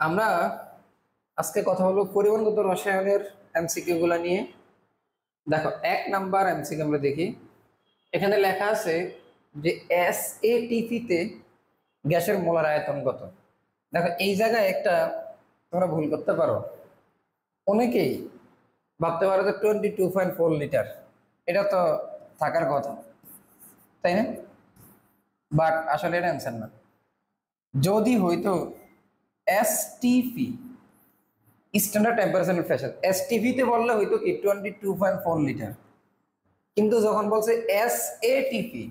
আমরা আজকে কথা বলবো পরিমাণগত রসায়নের এমসিকিউ গুলা নিয়ে। দেখো, 1 নাম্বার এমসিকিউ আমরা দেখি। এখানে লেখা আছে যে এসএটিপি তে গ্যাসের মোলার আয়তন কত। দেখো, এই জায়গায় একটা তোমরা ভুল করতে পারো। অনেকেই ভাবতে পারো যে 22.4 লিটার, এটা তো থাকার কথা, তাই না? বাট আসলে এটা অ্যান্সার না। যদি হইতো STP, standard temperature and pressure, STP তে বললে হয়তো কি 22.4 লিটার, কিন্তু যখন বলছে SATP,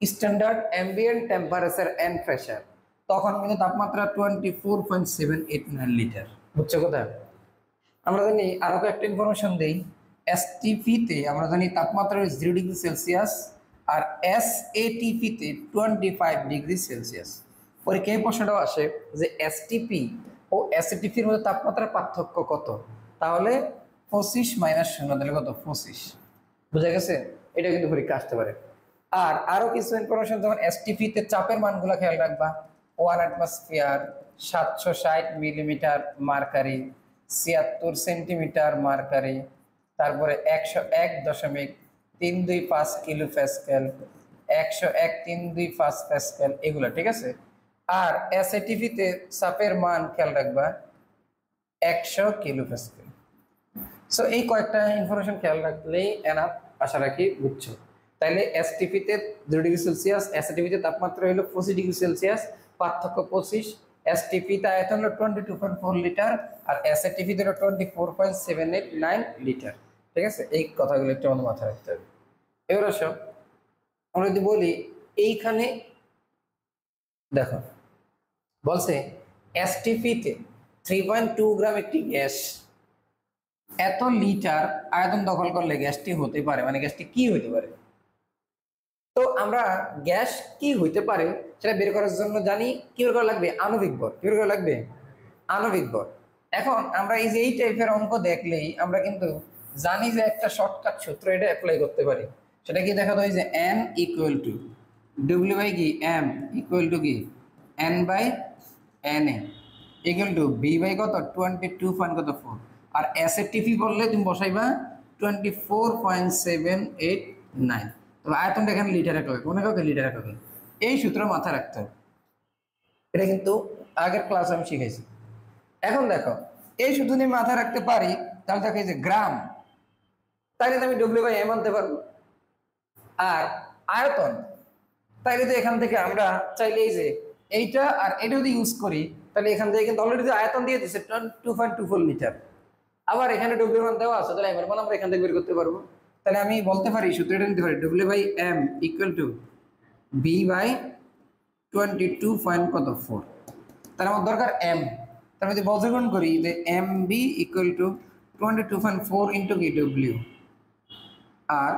standard ambient temperature and pressure, তখন কিন্তু তাপমাত্রা 24.789 লিটার। বুঝছো কোথায়? আমরা জানি আরো একটা ইনফরমেশন দেই, এসটিপি তে আমরা জানি তাপমাত্রা 0 ডিগ্রি সেলসিয়াস আর এসএটিপি তে 25 ডিগ্রি সেলসিয়াস। পরীক্ষায় প্রশ্নটাও আসে যে এসটিপি ও এসএটিপির মধ্যে তাপমাত্রার পার্থক্য কত, তাহলে 25 মাইনাস 0 দিলে কত? 25। বুঝা গেছে? এটা কিন্তু পরীক্ষা আসতে পারে। আর আরো কিছু ইনফরমেশন, যেমন এসটিপি তে চাপের মানগুলো খেয়াল রাখবা। 1 atmosphere 760 millimetre mercury, 76 centimetre mercury, তারপরে 101.325 কিলো প্যাসকেল, 101.325 প্যাসকেল, এগুলো ঠিক আছে। আর এসএটিপি তে চাপের মান খেয়াল রাখবা 100 কিলো প্যাসকেল। সো এই কয়েকটা ইনফরমেশন খেয়াল রাখলেই এনাফ, আশা রাখি বুঝছো। তাইলে এসটিপি তে 0 ডিগ্রি সেলসিয়াস, এসএটিপি তে তাপমাত্রা হলো 25 ডিগ্রি সেলসিয়াস, পার্থক্য 25। এসটিপি তে আয়তন হলো 22.4 লিটার আর এসএটিপি তে হলো 24.789 লিটার। ঠিক আছে, এই কথাগুলো একটু আমাদের মাথায় রাখতে হবে। এবার আসো, আমরা যদি বলি এইখানে দেখো, বলছে এসটিপি তে 3.2 গ্রাম একটি গ্যাস এত লিটার আয়তন দখল করলে গ্যাসটি হতে পারে, মানে গ্যাসটি কি হইতে পারে। তো আমরা গ্যাস কি হইতে পারে সেটা বের করার জন্য জানি কি বের করা লাগবে? আণবিক ভর। কি বের করা লাগবে? আণবিক ভর। এখন আমরা এই যে এই টাইপের অঙ্ক দেখলেই আমরা কিন্তু জানি যে একটা শর্টকাট সূত্র এটা অ্যাপ্লাই করতে পারি। সেটা কি দেখা যায় যে N equal to W by কি এম ইকুয়াল টু কি N by N A equal to B by কত 22.4 আর এসএটিপি বললে তুমি বসাইবা 24.789। তবে আয়তনটা এখানে লিটারে কবে, কোন কাউকে লিটারে কবে, এই সূত্র মাথায় রাখতে হবে। এটা কিন্তু আগের ক্লাস আমি শিখেছি। এখন দেখো, এই সূত্র যদি মাথায় রাখতে পারি তাহলে দেখো এই যে গ্রাম, তাইলে তো আমি ডব্লিউ বাই এম আনতে পারবো। আর আয়তন, তাইলে তো এখান থেকে আমরা চাইলে এই যে এইটা আর এটা যদি ইউজ করি তাহলে এখান থেকে কিন্তু অলরেডি আয়তন দিয়ে দিচ্ছে 2.24 লিটার। আবার এখানে ডব্লিউ মান দেওয়া আছে, তাহলে এবার মান আমরা এখান থেকে বের করতে পারবো। তাহলে আমি বলতে পারি সূত্রটা নিতে পারি W by M equal to B by 22.4। তাহলে আমার দরকার এম, তার মধ্যে বজ্রগণ করি যে M B equal to 22.4 into কি ডব্লিউ, আর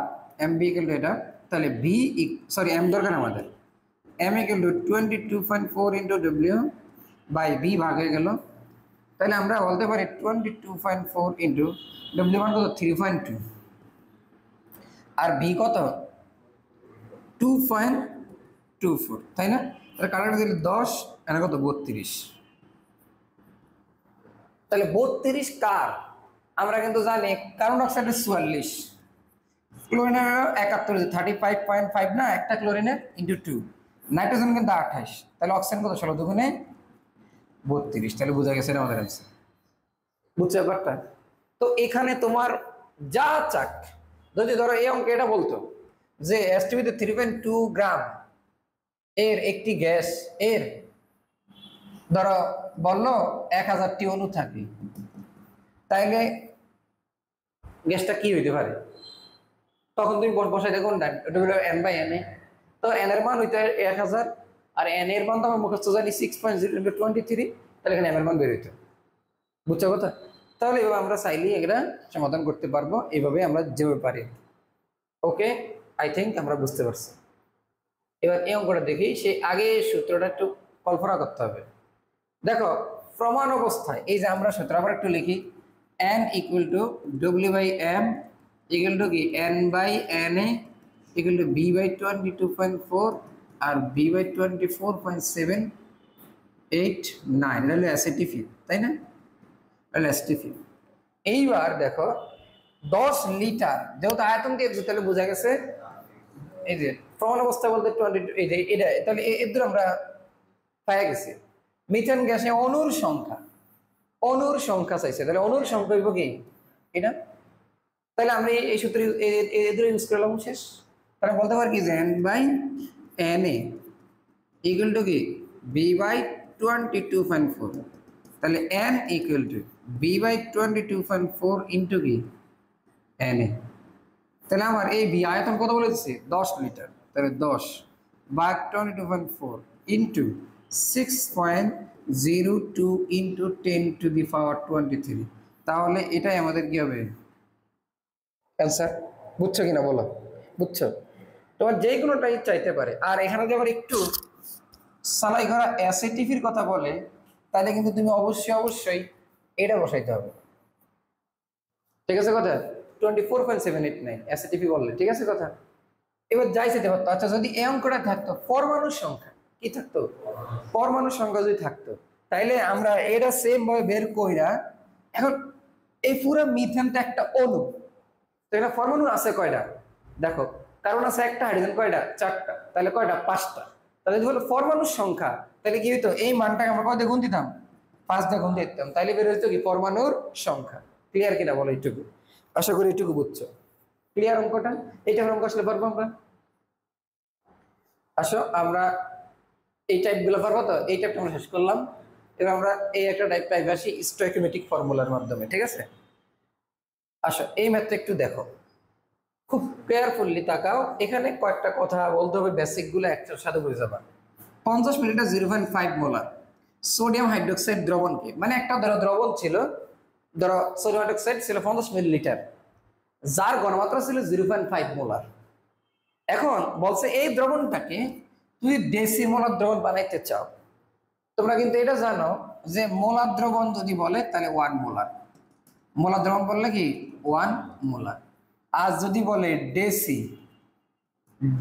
এম বি ইকুয়াল টু এটা, তাহলে বি সরি এম দরকার আমাদের, M equal to 22.4 into W by B ভাগ হয়ে গেল। তাহলে আমরা বলতে পারি 22.4 ইন্টু ডব্লিউ মান কত 3.2 আর বি কত 2.24, তাই না? তাহলে কাটাকাটি দিলে 10 এখানে কত 32। তাহলে 32 কার আমরা কিন্তু জানি কার্বন ডাইঅক্সাইডের 44, ক্লোরিনের 71, 35.5 না একটা ক্লোরিনের ইন্টু 2, নাইট্রোজেন কিন্তু 28, তাহলে অক্সিজেন কত 16 দুগুণে 32। তাহলে বোঝা গেছে না আমাদের অ্যান্সার। বুঝছো ব্যাপারটা? তো এখানে তোমার যা চাক, যদি ধরো এই অঙ্কে এটা বলতো যে এসটিপিতে 3.2 গ্রাম এর একটি গ্যাস এর ধরো বললো 1000টি অণু থাকে, তাইলে গ্যাসটা কি হইতে পারে? তখন তুমি বসাই দেখো এন বাই এন এ, তো এন এর মান হইতে 1000 আর এন এর মান তো আমার মুখস্থ জানি 6.0 × 23, তাহলে এখানে এম এর মান বের হইতো। বুঝছো কথা? তাহলে এভাবে আমরা চাইলেই এটা সমাধান করতে পারবো, এইভাবে আমরা যেভাবে পারি। ওকে, আই থিঙ্ক আমরা বুঝতে পারছি। এবার এই অঙ্কটা দেখি, সে আগে সূত্রটা একটু কল্পনা করতে হবে। দেখো, প্রমাণ অবস্থায় এই যে আমরা সূত্র আবার একটু লিখি, N equal to W by M equal to কি N by N A equal to B by 22.4 আর বি বাই 24.7 এইট নাইন, এটা হলো অ্যাসিটিফি, তাই না? এটা অ্যাসিটিফি। এইবার দেখো 10 লিটার, যেহেতু আয়তন দিয়ে দিচ্ছি তাহলে বোঝা গেছে এই যে প্রমাণ অবস্থা বলতে 22, এই যে এটা তাহলে এদের আমরা পাই গেছি। মিথেন গ্যাসে অনুর সংখ্যা চাইছে, তাহলে অনুর সংখ্যা হইব কি এটা। তাহলে আমরা এই সূত্র এদের ইউজ করলাম, শেষ। তাহলে বলতে পারি কি যে N by N A equal to কি বি বাই 22.4। তাহলে N equal to B by 22.4 into কি এন এ। তাহলে আমার এই বি আয়তন কত বলেছি 10 লিটার, তাহলে 10 ভাগ 22.4 ইন্টু 6.02 ইন্টু 10⁻23। তাহলে এটাই আমাদের কি হবে অ্যান্সার। বুঝছো কিনা বলো? বুঝছো? তোমার যে কোনোটাই চাইতে পারে। আর এখানে যদি আবার একটু সালাই করা অ্যাসিটিভির কথা বলে, তাহলে কিন্তু তুমি অবশ্যই এটা বসাইতে হবে। ঠিক আছে কথা? 24.789 অ্যাসিটিভি বললে, ঠিক আছে কথা? এবার যাই যেতে পারতো। আচ্ছা, যদি এই অঙ্কটা থাকতো পরমাণুর সংখ্যা, কি থাকতো? পরমাণুর সংখ্যা যদি থাকতো, তাইলে আমরা এটা সেম ভাবে বের কইরা, এখন এই পুরো মিথেনটা একটা অণু, তো এটা পরমাণু আছে কয়টা দেখো, কারণ আছে একটা, হাইড্রোজেন কয়টা? 4টা, তাহলে কয়টা? 5টা। তাহলে যদি হলো পরমাণুর সংখ্যা, তাহলে কি হইতো? এই মানটাকে আমরা কয় দিয়ে গুণ দিতাম? 5 দিয়ে গুণ দিতাম, তাইলে বের হইতো কি পরমাণুর সংখ্যা। ক্লিয়ার কিনা বলো এইটুকু? আশা করি এইটুকু বুঝছো। ক্লিয়ার অঙ্কটা? এইটা অঙ্ক আসলে পারবো আমরা। আসো আমরা এই টাইপগুলো পারবো তো? এই টাইপটা আমরা শেষ করলাম। এবার আমরা এই একটা টাইপ পাইবে আসি স্টয়কিওমেট্রিক ফর্মুলার মাধ্যমে, ঠিক আছে? আসো এই ম্যাথটা একটু দেখো, খুব কেয়ারফুললি তাকাও। এখানে কয়েকটা কথা বলতে হবে, বেসিক গুলো একটার সাথে বুঝে যাবা। 50 মিলিলিটার 0.5 মোলার সোডিয়াম হাইড্রোক্সাইড দ্রবণকে, মানে একটা ধরো দ্রবণ ছিল, ধরো সোডিয়াম হাইড্রোক্সাইড ছিল 50 মিলিলিটার, যার ঘনমাত্রা ছিল 0.5 মোলার। এখন বলছে এই দ্রবণটাকে তুমি ডেসিমোলার দ্রবণ বানাইতে চাও। তোমরা কিন্তু এটা জানো যে মোলার দ্রবণ যদি বলে তাহলে 1 মোলার, মোলার দ্রবণ বললে কি 1 মোলার। আর যদি বলে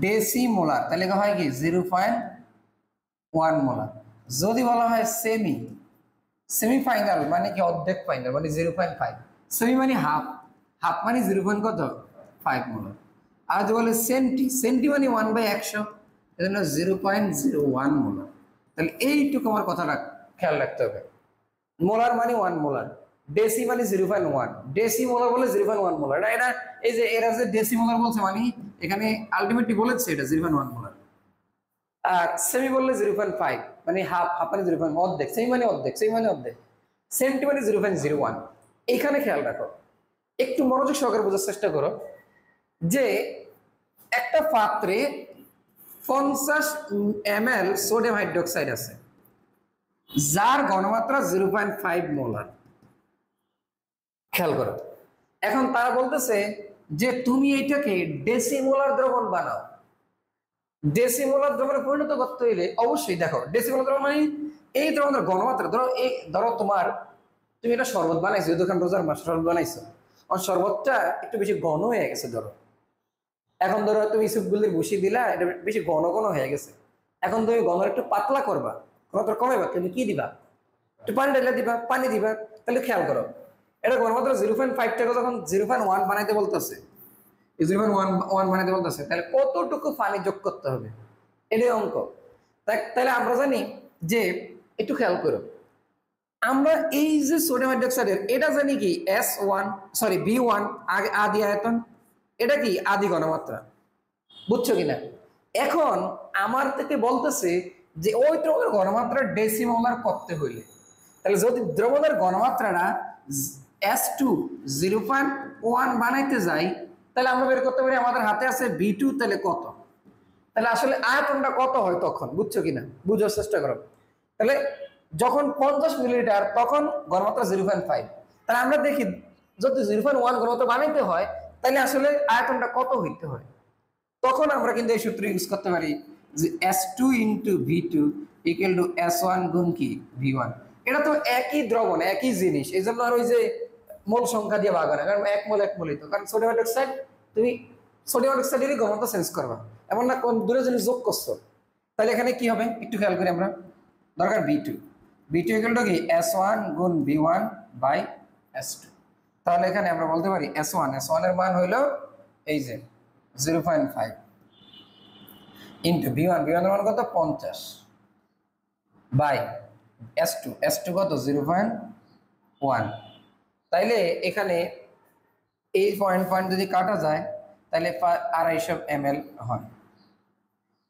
ডেসিমোলার তাহলে হয় কি 0.1 মোলার। যদি বলা হয় সেমিফাইনাল মানে কি অর্ধেক ফাইনাল মানে 0.5, সেমি মানে হাফ, হাফ মানে 0.5 মোলার। আর যদি বলে সেন্টি মানে 1/100, এজন্য 0.01 মোলার। তাহলে এইটুকু আমার কথাটা খেয়াল রাখতে হবে। মোলার মানে 1 মোলার, ডেসি মানে 0.1, ডেসি মোলার বলে 0.1 মোলার। এটা এই যে এরা যে ডেসি মোলার বলছে মানে এখানে আলটিমেটলি বলেছে এটা 0.1 মোলার। আর সেমি বললে 0.5 মানে হাফ, হাফ মানে 0. অর্ধেক, সেমি মানে অর্ধেক, সেমি মানে অর্ধেক, সেন্টি মানে 0.01। এইখানে খেয়াল রাখো, একটু মনোযোগ সহকারে বোঝার চেষ্টা করো যে একটা পাত্রে 50 ml সোডিয়াম হাইড্রোক্সাইড আছে, যার ঘনমাত্রা 0.5 মোলার। খেয়াল করো, এখন তারা বলতেছে যে তুমি এটাকে ডেসিমোলার দ্রবণ বানাও। ডেসিমোলার দ্রবণে পরিণত করতে হইলে অবশ্যই দেখো ডেসিমোলার দ্রবণ মানে এই দ্রবণের ঘনমাত্রা, ধরো তোমার তুমি এটা শরবত বানাইছো, দোকান রোজার মাস শরবত বানাইছো, আর শরবতটা একটু বেশি ঘন হয়ে গেছে ধরো। এখন ধরো তুমি ইসুপগুলির বসিয়ে দিলা, এটা বেশি ঘন ঘন হয়ে গেছে। এখন তুমি ঘন একটু পাতলা করবা, ঘনত্ব কমাইবা, তুমি কি দিবা? একটু পানি ঢেলে দিবা, পানি দিবা। তাহলে খেয়াল করো, এটা ঘনমাত্রা 0.5 টাকা যখন 0.1 বানাইতে বলতেছে, 0.1 বানাইতে বলতেছে, তাহলে কতটুকু পানি যোগ করতে হবে? এটাই অঙ্ক। তাহলে আমরা জানি যে, একটু খেয়াল করো, আমরা এই যে সোডিয়াম হাইড্রোক্সাইডের এটা জানি কি B1 আদি আয়তন, এটা কি আদি ঘনমাত্রা। বুঝছো কিনা? এখন আমার থেকে বলতেছে যে ওই দ্রবণের ঘনমাত্রা ডেসিমোলার করতে হইলে, তাহলে যদি দ্রবণের ঘনমাত্রাটা S2 0.1 বানাইতে যাই, তাহলে আমরা বের করতে পারি আমাদের হাতে আছে B2, তাহলে কত? তাহলে আসলে আয়তনটা কত হয় তখন, বুঝছো কিনা? বুঝার চেষ্টা করো। তাহলে যখন 50 মিলিলিটার তখন ঘনমাত্রা 0.5, তাহলে আমরা দেখি যদি 0.1 ঘনমাত্রা বানাইতে হয় তাহলে আসলে আয়তনটা কত হইতে হয়। তখন আমরা কিন্তু এই সূত্র ইউজ করতে পারি যে S2 into V2 equal to S1 গুণ কি V1। এটা তো একই দ্রবণ, একই জিনিস, এই জন্য আর ওই যে মোল সংখ্যা দিয়ে ভাগ হয় না, কারণ এক মোলই তো। কারণ সোডিয়াম হাইড্রোক্সাইড তুমি সোডিয়াম হাইড্রোক্সাইডেরই ঘনত্ব চেঞ্জ করবা, এমন না কোন দূরে জিনিস যোগ করছো। তাহলে এখানে কি হবে একটু খেয়াল করি আমরা। দরকার B2, বি2 ইকুয়াল টু কি S1 গুণ B1 বাই S2। তাহলে এখানে আমরা বলতে পারি S1 এর মান হইল এই যে 0.5 ইন্টু B1 এর মান কত 50 বাই S2 কত 0.1। তাইলে এখানে এই পয়েন্ট যদি কাটা যায় তাহলে 250 ml হয়।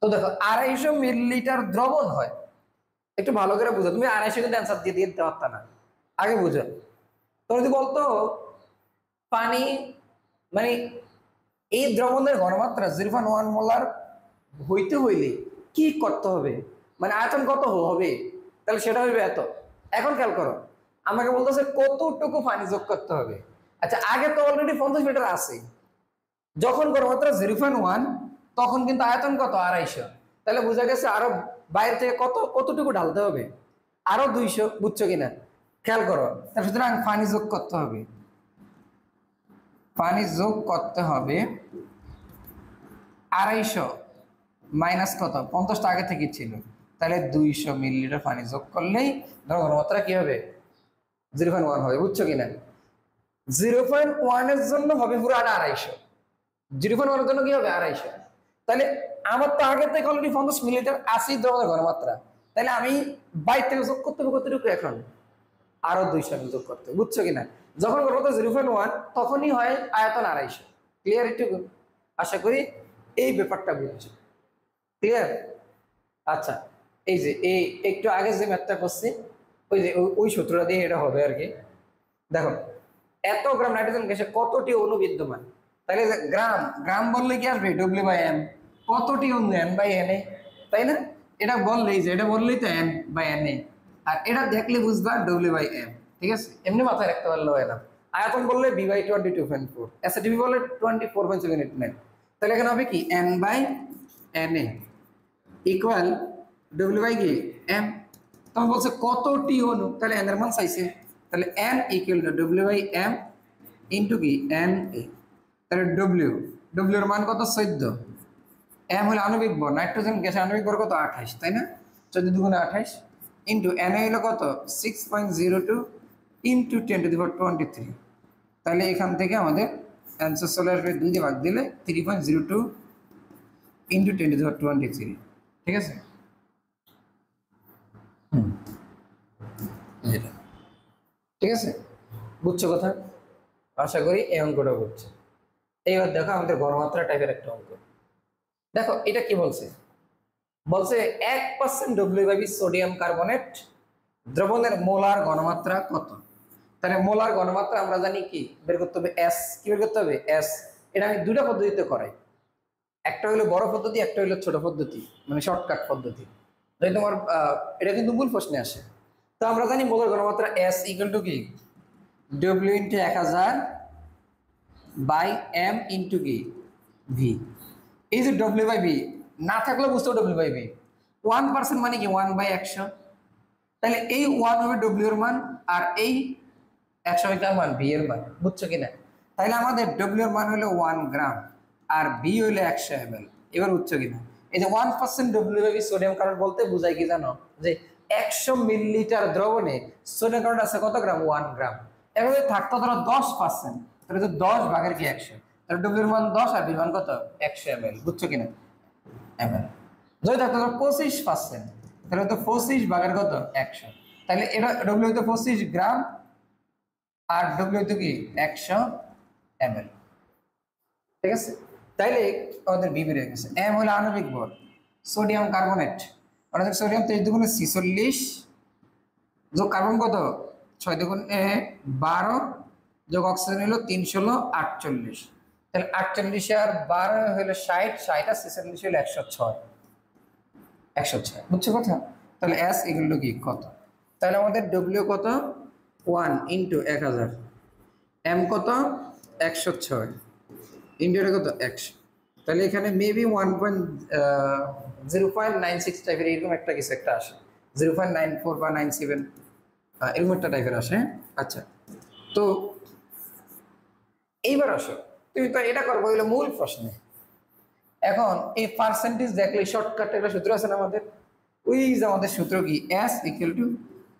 তো দেখো 250 মিলিলিটার দ্রবণ হয়, একটু ভালো করে বুঝো, তুমি 250 কিন্তু অ্যান্সার দিয়ে দিতে পারতা না, আগে বুঝো। তো যদি বলতো পানি মানে এই দ্রবণের ঘনমাত্রা 0.1 মোলার হইতে হইলে কি করতে হবে, মানে আয়তন কত হবে, তাহলে সেটা হইবে এত। এখন খেয়াল করো, আমাকে বলতেছে কতটুকু পানি যোগ করতে হবে। আচ্ছা, আগে তো অলরেডি 50 লিটার আছে, যখন ঘনমাত্রা 0.1 তখন কিন্তু আয়তন কত 250, তাহলে বোঝা গেছে আরো বাইরে থেকে কতটুকু ঢালতে হবে, আরো 200, বুঝছো কিনা খেয়াল করো। সুতরাং পানি যোগ করতে হবে, পানি যোগ করতে হবে 250 মাইনাস কত 50টা আগে থেকে ছিল, তাহলে 200 মিলিলিটার পানি যোগ করলেই ধরো ঘনমাত্রা কি হবে 0.1 হবে, বুঝছো কিনা। 0.1 এর জন্য হবে পুরো 250, 0.1 এর জন্য কি হবে 250। তাহলে আমার তো আগে থেকে অলরেডি 50 মিলিলিটার আছে দ্রবণের ঘনমাত্রা, তাহলে আমি বাইরে থেকে যোগ করতে হবে কতটুকু, এখন আরো 200 যোগ করতে হবে, বুঝছো কিনা। যখন ঘনমাত্রা 0.1 তখনই হয় আয়তন 250। ক্লিয়ার একটু, আশা করি এই ব্যাপারটা বুঝছো, ক্লিয়ার। আচ্ছা, এই যে এই একটু আগে যে ম্যাথটা করছি ওই যে ওই সূত্রটা দিয়ে এটা হবে আর কি। দেখো এত গ্রাম নাইট্রোজেন গ্যাসে কতটি অণু বিদ্যমান, তাহলে গ্রাম বললে কি আসবে W/M, কতটি অণু N/Na, তাই না। এটা বললেই N/Na, আর এটা দেখলে বুঝবা W/M, ঠিক আছে। এমনি মাথায় রাখতে পারলে হয় না। আয়তন বললে B/22.4, অ্যাসিডিটি বললে 24.789, তাহলে এখানে হবে কি N/Na ইকুয়াল W/M। তখন বলছে কতটি অণু, তাহলে N এর মান চাইছে, তাহলে N equal to W/M into কি Na। তাহলে W এর মান কত 14, M হলো আণবিক ভর, নাইট্রোজেন গ্যাসের আণবিক ভর কত 28, তাই না, 14 দুগুণে 28 ইন্টু Na হলো কত 6.02 ইন্টু 10⁻23। তাহলে এখান থেকে আমাদের অ্যান্সার চলে আসবে 2 দিয়ে ভাগ দিলে 3.02 ইন্টু 10⁻23, ঠিক আছে। ঠিক আছে, বুঝছো কথা, আশা করি এই অঙ্কটা বুঝছো। এইবার দেখো আমাদের ঘনমাত্রা টাইপের একটা অঙ্ক। দেখো এটা কি বলছে, 1% W/B সোডিয়াম কার্বনেট দ্রবণের মোলার ঘনমাত্রা কত। তাহলে মোলার ঘনমাত্রা আমরা জানি কি বের করতে হবে, S। কি বের করতে হবে S। এটা আমি দুটো পদ্ধতিতে করাই, একটা হলো বড় পদ্ধতি, একটা হলো ছোট পদ্ধতি, মানে শর্টকাট পদ্ধতি। যদি তোমার এটা কিন্তু মূল প্রশ্নে আসে। তো আমরা জানি মোলার ঘনমাত্রা S ইকুয়াল টু কি W into 1000 by M into কি V। এই যে W/B না থাকলে বুঝতে হবে W/B 1% মানে কি 1/100, তাহলে এই 1 হবে W এর মান, আর এই 100 এর মান V এর মান, বুঝছো কিনা। তাহলে আমাদের W এর মান হলো 1 গ্রাম আর V হলো 100 ml। এবার বুঝছো কিনা, এই যে 1% W/B সোডিয়াম কার্বনেট বলতে বোঝায় কি জানো, যে 100 মিলিলিটার দ্রবণে সোডিয়াম কার্বনেট আছে কত গ্রাম 1 গ্রাম। এবার যদি থাকতো ধরো 10%, তাহলে তো 10 ভাগের কি 100, তাহলে W এর মান 10 আর V এর মান কত 100 ml, বুঝছো কিনা ml। যদি থাকতো 25%, তাহলে তো 25 ভাগের কত 100, তাহলে এটা W হইতো 25 গ্রাম আর W হইতো কি 100 ml, ঠিক আছে। তাইলে আমাদের বি বেরিয়ে গেছে। M হলো আণবিক ভর সোডিয়াম কার্বনেট, অর্থাৎ সোডিয়াম 23 দুগুণে 46 যোগ কার্বন কত 6 দুগুণে 12 যোগ অক্সিজেন হলো 3 16 48, তাহলে 48 আর 12 হলো 60, 60 আর 46 হলো 106, বুঝছো কথা। তাহলে S ইকুয়াল টু কি কত, তাহলে আমাদের W কত 1 ইন্টু 1000, M কত 106 ইন্টু কত 100, তাহলে এখানে মেবি 0.96 টাইপের এরকম একটা কিছু একটা আসে, 0.94 বা 97 এরকম একটা টাইপের আসে। আচ্ছা, তো এইবার আসো, তুমি তো এটা করবো হইলো মূল প্রশ্নে। এখন এই পার্সেন্টেজ দেখলে শর্টকাট একটা সূত্র আছে না আমাদের, ওই যে আমাদের সূত্র কি S ইকুয়াল টু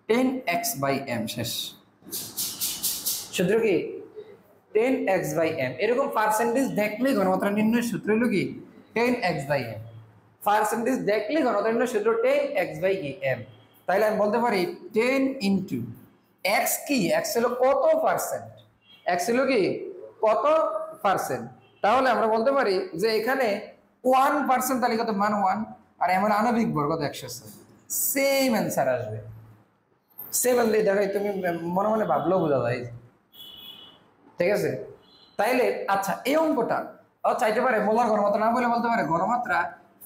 10x/m শেষ। সূত্র কি 10x/m। এরকম পার্সেন্টেজ দেখলে ঘনমাত্রা নির্ণয়ের সূত্র হলো কি 10x/m। পার্সেন্টেজ দেখলে ঘনমাত্রা নির্ণয়ের সূত্র 10x/m। তাহলে আমি বলতে পারি 10 ইন্টু x কি, x হলো কত পার্সেন্ট, x হলো কি কত পার্সেন্ট। তাহলে আমরা বলতে পারি যে এখানে 1% তাহলে কত, মান 1, আর এমন আণবিক ভর কত 100। সেম অ্যান্সার আসবে। সেম অ্যান্সার দেখাই, তুমি মনে মনে ভাবলেও বোঝা যায়, ঠিক আছে। তাইলে আচ্ছা এই অঙ্কটা চাইতে পারে মোলার ঘনমাত্রা না বলে বলতে পারে ঘনমাত্রা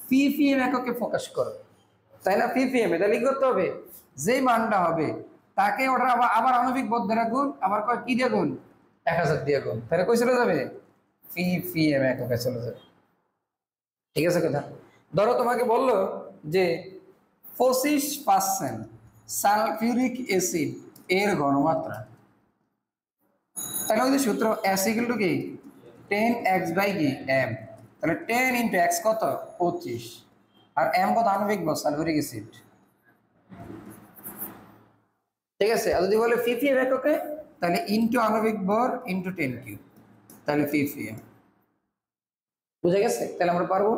পিপিএম এককে ফোকাস করো, তাই না। পিপিএম এটা লিখ করতে হবে, যেই মানটা হবে তাকে ওটা আবার আণবিক ভর দ্বারা গুণ, আবার কয় কি দিয়ে গুণ, 1000 দিয়ে গুণ, তাহলে কই চলে যাবে, পিপিএম এককে চলে যাবে। ঠিক আছে কথা। ধরো তোমাকে বললো যে 25% সালফিউরিক অ্যাসিড এর ঘনমাত্রা, তাহলে ওই সূত্র S ইকুয়াল টু কি 10x/m, তাহলে 10 ইন্টু x কত 25, আর m কত আণবিক ভর সালফিউরিক অ্যাসিড, ঠিক আছে। আর যদি বলে ppm এককে তাহলে ইন্টু আণবিক ভর ইন্টু 10 কিউব, তাহলে ppm। বুঝা গেছে? তাহলে আমরা পারবো,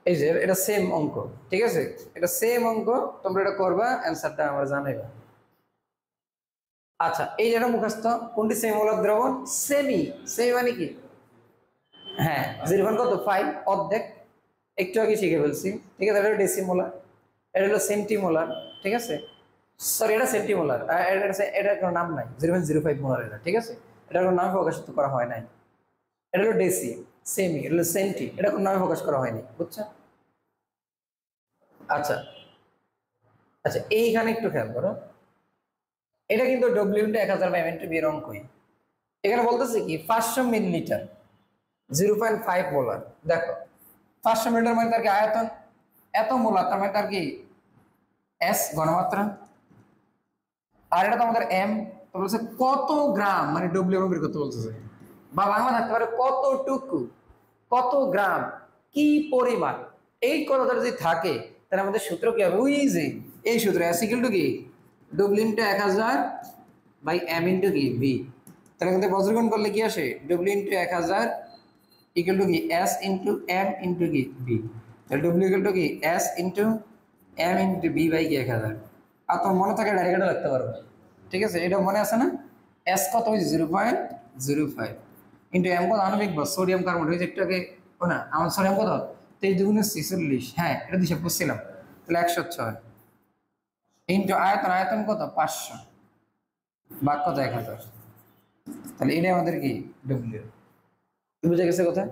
এই যে এটা সেম অঙ্ক, ঠিক আছে, এটা সেম অঙ্ক, তোমরা এটা করবা, অ্যান্সারটা আমরা জানাইবা। আচ্ছা এই যেটা মুখস্থ, কোনটি সেমি মোলার দ্রবণ, সেমি মানে কি, হ্যাঁ 0 কত 5 অর্ধেক, একটু আগে শিখে ফেলছি, ঠিক আছে। এটা হলো ডেসিমোলার, এটা হলো সেন্টিমোলার, ঠিক আছে, সরি এটা সেন্টিমোলার, এটা কোনো নাম নাই, 0.05 মোলার এটা, ঠিক আছে, এটা কোনো নাম প্রকাশিত করা হয় নাই। এটা হলো ডেসি, সেমি, এটা হলো সেন্টি, এটা কোনো নামে প্রকাশ করা হয়নি, বুঝছো। আচ্ছা আচ্ছা এইখানে একটু খেয়াল করো, এটা কিন্তু ডব্লিউ ইন্টু 1000/m এর অঙ্কই। এখানে বলতেছে কি 500 মিলিলিটার 0.5 মোলার। দেখো 500 মিলিলিটার মানে তার কি আয়তন, এত মোলার তার মানে তার কি এস ঘনমাত্রা, আর এটা তো আমাদের এম, তো বলছে কত গ্রাম, মানে ডব্লিউ বের করতে বলতেছে, বা বাংলা থাকতে পারে কতটুকু, কত গ্রাম, কি পরিমাণ, এই কথাটা যদি থাকে তাহলে আমাদের সূত্র কি হবে, ওই যে এই সূত্র এস ইকুয়াল টু কি ডব্লিউ ইন্টু 1000/m ইন্টু কি ভি। তাহলে কিন্তু বজ্রগুণ করলে কি আসে, ডব্লিউ ইন্টু 1000 ইকুয়াল টু কি এস ইন্টু এম ইন্টু কি ভি। তাহলে ডব্লিউ ইকুয়াল টু কি S into M into V by কি 1000। আর তোমার মনে থাকে ডাইরেক্ট রাখতে পারবে, ঠিক আছে, এটা মনে আছে না, এস কত হয়েছে 0.05 ইন্টু এম কত আণবিক ভর সোডিয়াম কার্বন হয়েছে একটাকে, ও না আমার সোডিয়াম কত 23×46, হ্যাঁ এটা হিসাব করছিলাম, তাহলে 106 ইন্টু আয়তন, আয়তন কত 500, ভাগ কত 1000, তাহলে এটা আমাদের কি ডব্লিউ। বুঝে গেছে কথা।